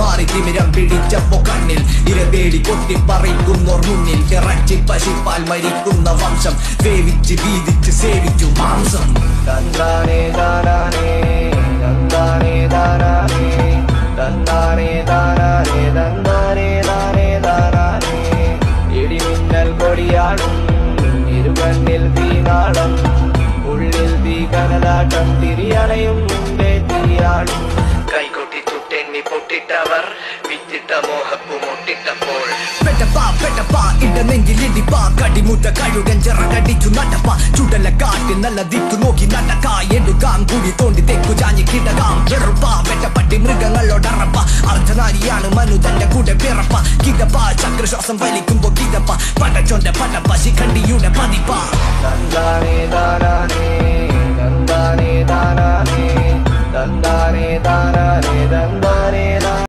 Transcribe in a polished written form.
മാറി തിമിരം പിടിച്ചപ്പോ കണ്ണിൽ ഇരവേടി കൊത്തിപ്പറിക്കുന്നോർ മുന്നിൽ ഇറച്ചി പശിപ്പാൽ മരിക്കുന്ന വംശം വേവിച്ച് വീതിച്ച് സേവിച്ചു മാംസം. തന്താനേ താനാനേ തന്താനേ താനാനേ തന്താനേ താനാനേ തന്താനേ താനേ താനാനേ. ഇടിമിന്നൽ കൊടിയാടും ഇരുകണ്ണിൽ തീനാളം ഉള്ളിൽ തീ കനലാട്ടം തിരിയണയും മുമ്പേ തിരിയാടും. കൈകൊട്ടി ചുട്ടെണ്ണി പൊട്ടിട്ടവർ വിറ്റിട്ട മോഹപ്പു മുട്ടിട്ടപ്പോൾ പെട്ടപ്പാ ഇട നെഞ്ചിലിടിപ്പാ കടിമുട്ട കഴുകൻ ചിറകടിച്ചു നടപ്പാ ചുടല കാറ്റ് നല്ല ദിക്കു നോക്കി നടക്കാ എടുക്കാം കുഴി തോണ്ടി തെക്കു ചാഞ്ഞ് കിടകാം വെറുപ്പാ വെട്ടപ്പട്ടി മൃഗങ്ങളോടറപ്പ അർദ്ധനാരിയാണ് മനു തന്റെ കൂടെ പിറപ്പ കിടപ്പാ ചക്രശ്വാസം വലി